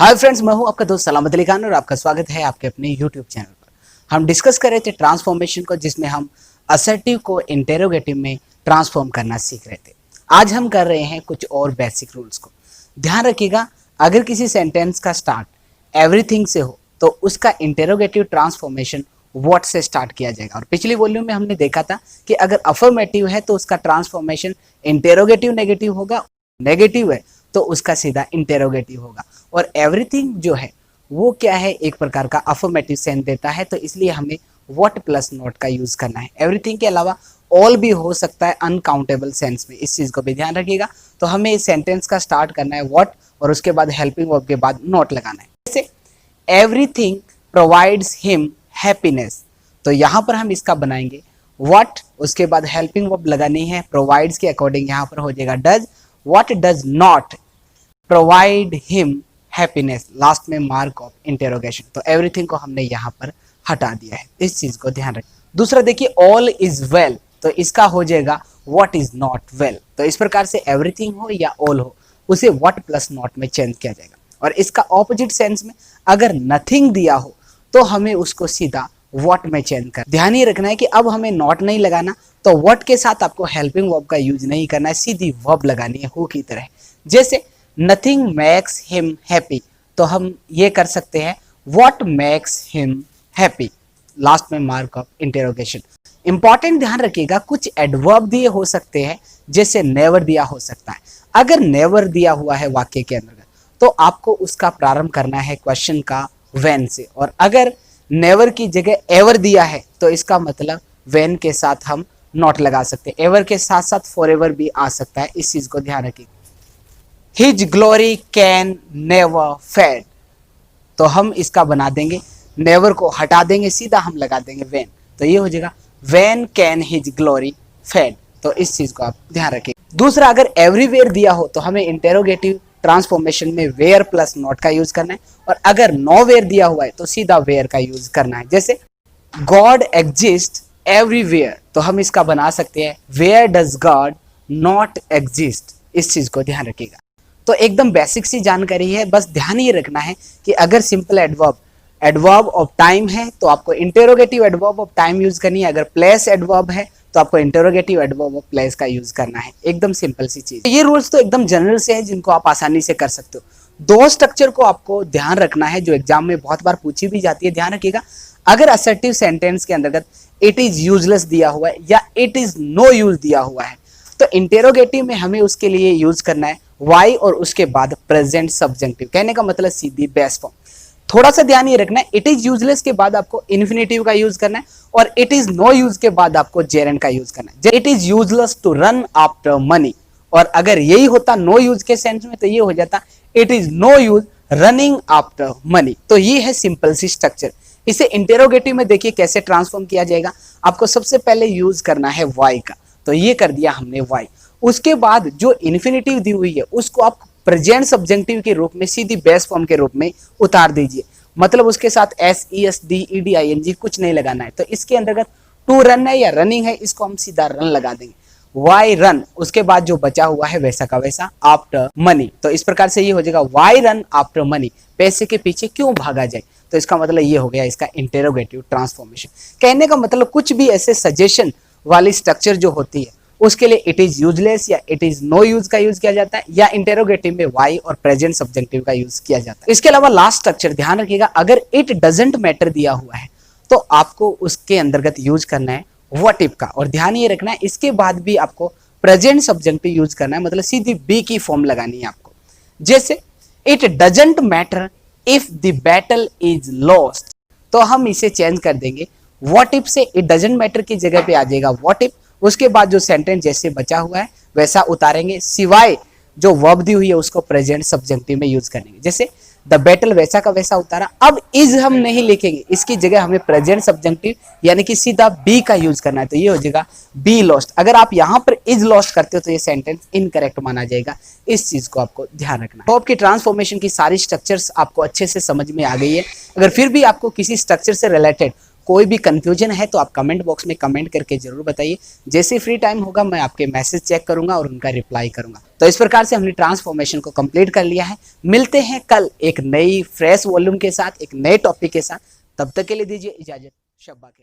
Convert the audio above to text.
Hi friends, मैं हूं आपका दोस्त सलामत अली खान और आपका स्वागत है आपके अपने यूट्यूब चैनल पर। हम डिस्कस कर रहे थे ट्रांसफॉर्मेशन को, जिसमें हम असर्टिव को इंटेरोगेटिव में ट्रांसफॉर्म करना सीख रहे थे। आज हम कर रहे हैं कुछ और बेसिक रूल्स को। ध्यान रखिएगा, अगर किसी सेंटेंस का स्टार्ट एवरीथिंग से हो तो उसका इंटेरोगेटिव ट्रांसफॉर्मेशन व्हाट से स्टार्ट किया जाएगा। और पिछली वॉल्यूम में हमने देखा था कि अगर अफर्मेटिव है तो उसका ट्रांसफॉर्मेशन इंटेरोगेटिव नेगेटिव होगा, नेगेटिव है तो उसका सीधा इंटेरोगेटिव होगा। और एवरीथिंग जो है वो क्या है, एक प्रकार का अफर्मेटिव सेंस देता है, तो इसलिए हमें व्हाट प्लस नॉट का यूज करना है। एवरीथिंग के अलावा ऑल भी हो सकता है अनकाउंटेबल सेंस में, इस चीज को भी ध्यान रखिएगा। तो हमें इस सेंटेंस का स्टार्ट करना है व्हाट और उसके बाद हेल्पिंग वर्ब के बाद नॉट लगाना है। जैसे एवरीथिंग प्रोवाइड्स हिम हैप्पीनेस, तो यहाँ पर हम इसका बनाएंगे व्हाट, उसके बाद हेल्पिंग वर्ब लगानी है, प्रोवाइड्स के अकॉर्डिंग यहाँ पर हो जाएगा does. What does not provide him happiness, last में मार्क ऑफ इंटेरोगेशन। तो एवरीथिंग को हमने यहाँ पर हटा दिया है, इस चीज को ध्यान रखें। दूसरा देखिए, ऑल इज वेल, तो इसका हो जाएगा व्हाट इज नॉट वेल। तो इस प्रकार से एवरीथिंग हो या ऑल हो, उसे व्हाट प्लस नॉट में चेंज किया जाएगा। और इसका ऑपोजिट सेंस में अगर नथिंग दिया हो तो हमें उसको सीधा व्हाट में चेंज कर। ध्यान ये रखना है कि अब हमें नॉट नहीं लगाना, तो व्हाट के साथ आपको हेल्पिंग वर्ब का यूज नहीं करना है, सीधी वर्ब लगानी है हु की तरह। जैसे नथिंग मेक्स हिम हैप्पी, तो हम ये कर सकते हैं what makes him happy, last में मार्क ऑफ इंटेरोगेशन। इंपॉर्टेंट ध्यान रखिएगा, कुछ एडवर्ब दिए हो सकते हैं, जैसे नेवर दिया हो सकता है। अगर नेवर दिया हुआ है वाक्य के अंतर्गत तो आपको उसका प्रारंभ करना है क्वेश्चन का व्हेन से, और अगर नेवर की जगह एवर दिया है तो इसका मतलब व्हेन के साथ हम नॉट लगा सकते हैं। एवर के साथ साथ फॉरएवर भी आ सकता है, इस चीज को ध्यान रखिएगा। His glory can never fade, तो हम इसका बना देंगे, नेवर को हटा देंगे, सीधा हम लगा देंगे व्हेन, तो ये हो जाएगा when can his glory fade. तो इस चीज को आप ध्यान रखें। दूसरा, अगर एवरीवेयर दिया हो तो हमें इंटेरोगेटिव ट्रांसफॉर्मेशन में वेयर प्लस नॉट का यूज करना है, और अगर नो वेयर दिया हुआ है तो सीधा वेयर का यूज करना है। जैसे गॉड एग्जिस्ट एवरीवेयर, तो हम इसका बना सकते हैं where does God not exist, इस चीज को ध्यान रखिएगा। तो एकदम बेसिक सी जानकारी है, बस ध्यान ये रखना है कि अगर सिंपल एडवर्ब ऑफ टाइम है तो आपको interrogative adverb of time use करनी है, अगर प्लेस एडवर्ब है तो आपको इंटेरोगेटिव एडवर्ब ऑफ प्लेस का यूज करना है। एकदम सिंपल सी चीज। ये रूल्स तो एकदम जनरल से है, जिनको आप आसानी से कर सकते हो। दो स्ट्रक्चर को आपको ध्यान रखना है जो एग्जाम में बहुत बार पूछी भी जाती है। ध्यान रखिएगा, अगर असर्टिव सेंटेंस के अंतर्गत इट इज यूजलेस दिया हुआ है या इट इज नो यूज दिया हुआ है तो इंटेरोगेटिव में हमें उसके लिए यूज करना है वाई और उसके बाद प्रेजेंट सब्जेक्टिव। कहने का मतलब सीधी बेस फॉर्म। थोड़ा सा ध्यान ये रखना है, इट इज यूजलेस के बाद आपको इन्फिनेटिव का यूज करना है, और इट इज नो यूज के बाद आपको जेरेंट का यूज करना है। It is useless to run after money, और अगर यही होता नो यूज के सेंस में तो ये हो जाता it is no use running after money. तो ये है सिंपल सी स्ट्रक्चर। इसे इंटेरोगेटिव में देखिए कैसे ट्रांसफॉर्म किया जाएगा। आपको सबसे पहले यूज करना है वाई का, तो ये कर दिया हमने वाई। उसके बाद जो इन्फिनेटिव दी हुई है उसको आप प्रेजेंट सब्जेक्टिव के रूप में सीधी बेस फॉर्म के रूप में उतार दीजिए, मतलब उसके साथ S E S D E D I N G कुछ नहीं लगाना है। तो इसके अंतर्गत टू रन है या रनिंग है, इसको हम सीधा रन लगा देंगे, वाई रन। उसके बाद जो बचा हुआ है वैसा का वैसा आफ्टर मनी, तो इस प्रकार से ये हो जाएगा वाई रन आफ्टर मनी, पैसे के पीछे क्यों भागा जाए। तो इसका मतलब ये हो गया इसका इंटेरोगेटिव ट्रांसफॉर्मेशन। कहने का मतलब कुछ भी ऐसे सजेशन वाली स्ट्रक्चर जो होती है उसके लिए इट इज यूजलेस या इट इज नो यूज का यूज किया जाता है, या इंटेरोगेटिव में वाई और प्रेजेंट सब्जेक्टिव का यूज किया जाता है। इसके अलावा लास्ट स्ट्रक्चर ध्यान रखिएगा, अगर इट डजंट मैटर दिया हुआ है तो आपको उसके अंतर्गत यूज करना है व्हाट इफ का, और ध्यान ये रखना है इसके बाद भी आपको प्रेजेंट सब्जेक्टिव यूज करना है, मतलब सीधी बी की फॉर्म लगानी है आपको। जैसे it doesn't matter if the battle is lost, तो हम इसे चेंज कर देंगे व्हाट इफ से इट डजंट मैटर की जगह पे आ जाएगा व्हाट इफ। उसके बाद जो सेंटेंस जैसे बचा हुआ है वैसा उतारेंगे, सिवाय जो वर्ब दी हुई है उसको प्रेजेंट सब्जेक्टिव में यूज करेंगे। जैसे द बैटल वैसा का वैसा उतारा। अब इज हम नहीं लिखेंगे, इसकी जगह हमें प्रेजेंट सब्जेक्टिव यानी कि सीधा बी का यूज करना है, तो ये हो जाएगा बी लॉस्ट। अगर आप यहाँ पर इज लॉस्ट करते हो तो ये सेंटेंस इनकरेक्ट माना जाएगा, इस चीज को आपको ध्यान रखना है। आपकी ट्रांसफॉर्मेशन की सारी स्ट्रक्चर्स आपको अच्छे से समझ में आ गई है। अगर फिर भी आपको किसी स्ट्रक्चर से रिलेटेड कोई भी कंफ्यूजन है तो आप कमेंट बॉक्स में कमेंट करके जरूर बताइए। जैसे फ्री टाइम होगा मैं आपके मैसेज चेक करूंगा और उनका रिप्लाई करूंगा। तो इस प्रकार से हमने ट्रांसफॉर्मेशन को कंप्लीट कर लिया है। मिलते हैं कल एक नई फ्रेश वॉल्यूम के साथ, एक नए टॉपिक के साथ। तब तक के लिए दीजिए इजाजत। शब्बा के।